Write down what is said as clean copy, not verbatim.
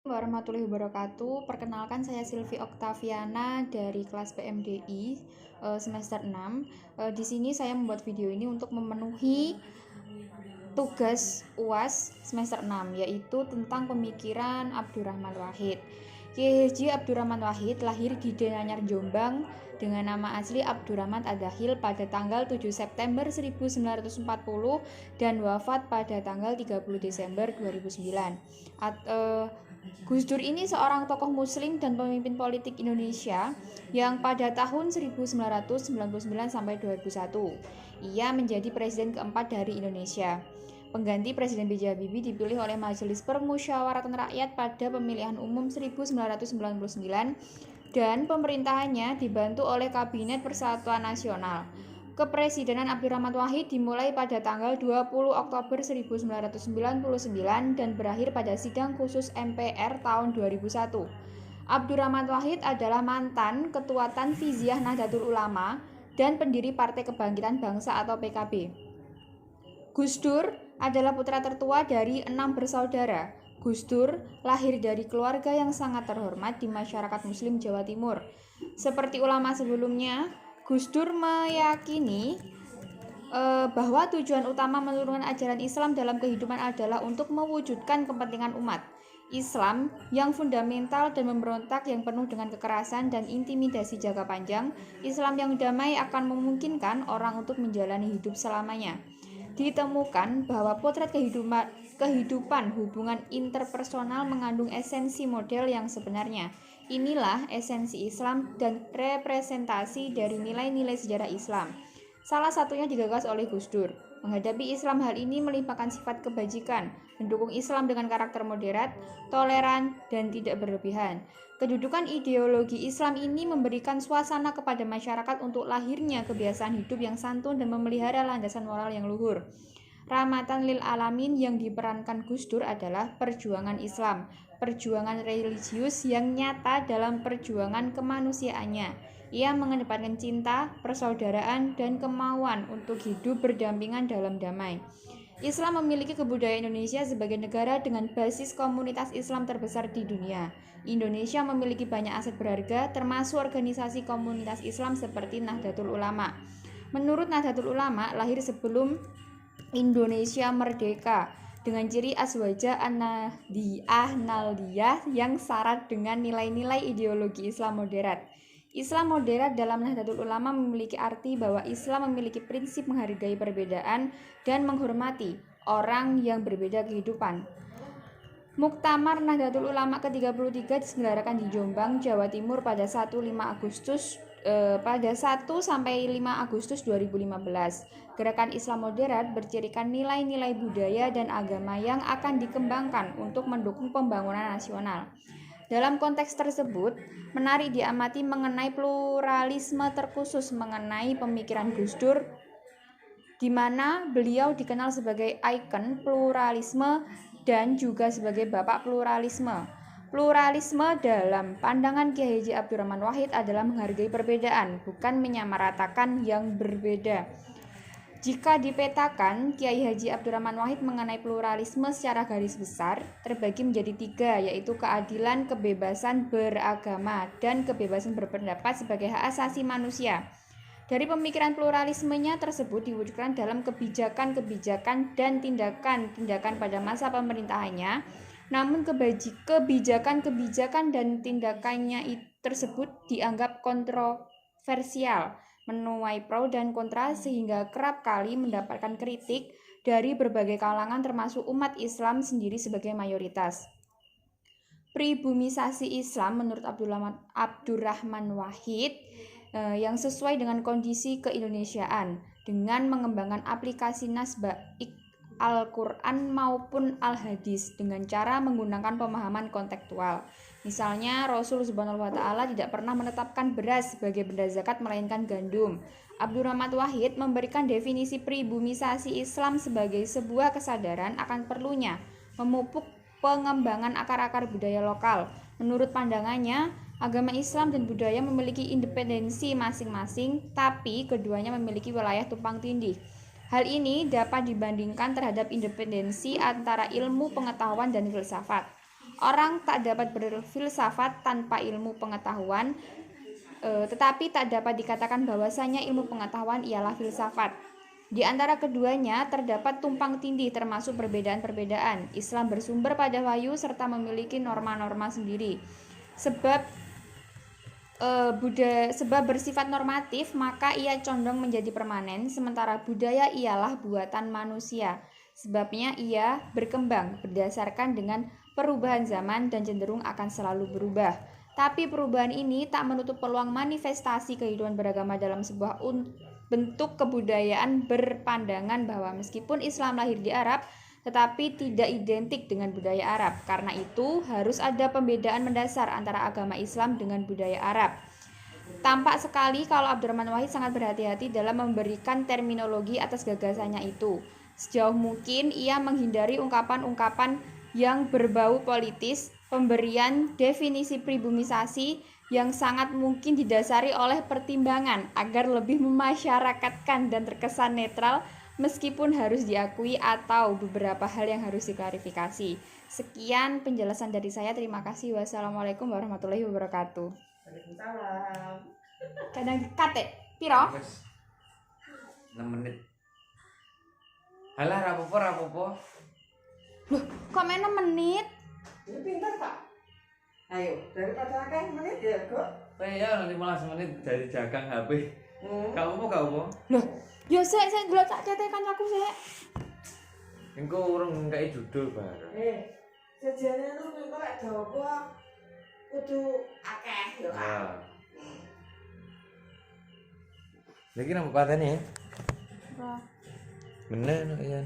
Warahmatullahi wabarakatuh. Perkenalkan, saya Silvi Oktaviana dari kelas PMDI semester 6. Di sini saya membuat video ini untuk memenuhi tugas UAS semester 6, yaitu tentang pemikiran Abdurrahman Wahid. Kiai Haji Abdurrahman Wahid lahir di Denanyar, Jombang dengan nama asli Abdurrahman Adahil pada tanggal 7 September 1940 dan wafat pada tanggal 30 Desember 2009. Gus Dur ini seorang tokoh muslim dan pemimpin politik Indonesia yang pada tahun 1999 sampai 2001 ia menjadi presiden keempat dari Indonesia. Pengganti Presiden B.J. Habibie dipilih oleh Majelis Permusyawaratan Rakyat pada pemilihan umum 1999 dan pemerintahannya dibantu oleh Kabinet Persatuan Nasional. Kepresidenan Abdurrahman Wahid dimulai pada tanggal 20 Oktober 1999 dan berakhir pada sidang khusus MPR tahun 2001. Abdurrahman Wahid adalah mantan Ketua Tanfiziah Nahdlatul Ulama dan pendiri Partai Kebangkitan Bangsa atau PKB. Gus Dur adalah putra tertua dari 6 bersaudara. Gus Dur lahir dari keluarga yang sangat terhormat di masyarakat Muslim Jawa Timur. Seperti ulama sebelumnya, Gus Dur meyakini bahwa tujuan utama menurunkan ajaran Islam dalam kehidupan adalah untuk mewujudkan kepentingan umat. Islam yang fundamental dan memberontak yang penuh dengan kekerasan dan intimidasi jangka panjang, Islam yang damai akan memungkinkan orang untuk menjalani hidup selamanya. Ditemukan bahwa potret kehidupan hubungan interpersonal mengandung esensi model yang sebenarnya. Inilah esensi Islam dan representasi dari nilai-nilai sejarah Islam. Salah satunya digagas oleh Gus Dur. Menghadapi Islam, hal ini melimpahkan sifat kebajikan, mendukung Islam dengan karakter moderat, toleran, dan tidak berlebihan. Kedudukan ideologi Islam ini memberikan suasana kepada masyarakat untuk lahirnya kebiasaan hidup yang santun dan memelihara landasan moral yang luhur. Rahmatan lil alamin yang diperankan Gus Dur adalah perjuangan Islam, perjuangan religius yang nyata dalam perjuangan kemanusiaannya. Ia mengedepankan cinta, persaudaraan, dan kemauan untuk hidup berdampingan dalam damai. Islam memiliki kebudayaan Indonesia sebagai negara dengan basis komunitas Islam terbesar di dunia. Indonesia memiliki banyak aset berharga, termasuk organisasi komunitas Islam seperti Nahdlatul Ulama. Menurut Nahdlatul Ulama, lahir sebelum Indonesia merdeka dengan ciri aswaja an-nahdiyah naldiyah yang syarat dengan nilai-nilai ideologi Islam moderat. Islam moderat dalam Nahdlatul Ulama memiliki arti bahwa Islam memiliki prinsip menghargai perbedaan dan menghormati orang yang berbeda kehidupan. Muktamar Nahdlatul Ulama ke-33 diselenggarakan di Jombang, Jawa Timur pada 1 sampai 5 Agustus 2015. Gerakan Islam moderat bercirikan nilai-nilai budaya dan agama yang akan dikembangkan untuk mendukung pembangunan nasional. Dalam konteks tersebut, menarik diamati mengenai pluralisme terkhusus mengenai pemikiran Gus Dur, di mana beliau dikenal sebagai ikon pluralisme dan juga sebagai bapak pluralisme. Pluralisme dalam pandangan Kiai Haji Abdurrahman Wahid adalah menghargai perbedaan, bukan menyamaratakan yang berbeda. Jika dipetakan, Kiai Haji Abdurrahman Wahid mengenai pluralisme secara garis besar terbagi menjadi 3, yaitu keadilan, kebebasan beragama, dan kebebasan berpendapat sebagai hak asasi manusia. Dari pemikiran pluralismenya tersebut diwujudkan dalam kebijakan-kebijakan dan tindakan-tindakan pada masa pemerintahannya. Namun kebijakan-kebijakan dan tindakannya tersebut dianggap kontroversial, menuai pro dan kontra sehingga kerap kali mendapatkan kritik dari berbagai kalangan termasuk umat Islam sendiri sebagai mayoritas. Pribumisasi Islam menurut Abdurrahman Wahid yang sesuai dengan kondisi keindonesiaan dengan mengembangkan aplikasi nas baik Al-Quran maupun Al-Hadis dengan cara menggunakan pemahaman kontekstual. Misalnya, Rasul Subhanahu wa Ta'ala tidak pernah menetapkan beras sebagai benda zakat melainkan gandum. Abdurrahman Wahid memberikan definisi pribumisasi Islam sebagai sebuah kesadaran akan perlunya memupuk pengembangan akar-akar budaya lokal. Menurut pandangannya, agama Islam dan budaya memiliki independensi masing-masing, tapi keduanya memiliki wilayah tumpang tindih. Hal ini dapat dibandingkan terhadap independensi antara ilmu pengetahuan dan filsafat. Orang tak dapat berfilsafat tanpa ilmu pengetahuan, tetapi tak dapat dikatakan bahwasanya ilmu pengetahuan ialah filsafat. Di antara keduanya terdapat tumpang tindih termasuk perbedaan-perbedaan. Islam bersumber pada wahyu serta memiliki norma-norma sendiri. Sebab bersifat normatif, maka ia condong menjadi permanen, sementara budaya ialah buatan manusia. Sebabnya ia berkembang berdasarkan dengan perubahan zaman dan cenderung akan selalu berubah. Tapi perubahan ini tak menutup peluang manifestasi kehidupan beragama dalam sebuah bentuk kebudayaan berpandangan bahwa meskipun Islam lahir di Arab, tetapi tidak identik dengan budaya Arab. Karena itu, harus ada pembedaan mendasar antara agama Islam dengan budaya Arab. Tampak sekali kalau Abdurrahman Wahid sangat berhati-hati dalam memberikan terminologi atas gagasannya itu. Sejauh mungkin ia menghindari ungkapan-ungkapan yang berbau politis, pemberian definisi pribumisasi yang sangat mungkin didasari oleh pertimbangan agar lebih memasyarakatkan dan terkesan netral, meskipun harus diakui atau beberapa hal yang harus diklarifikasi. Sekian penjelasan dari saya. Terima kasih. Wassalamualaikum warahmatullahi wabarakatuh. Waalaikumsalam. Kadang dikate, piro? 6 menit. Halah rapopo. Loh, kok main 6 menit? Ini pintar Pak. Ayo, daripada akeh menit ya kok. Ya 15 menit dari jagang HP. Kau mau? Loh, yo saya delok tak cetekan aku sik. Engko urung ngkai judul bareng. Sejane lu engko lek dawa kudu akeh yo. Nah. Lagi nang patene ya. Ora. Bener ya.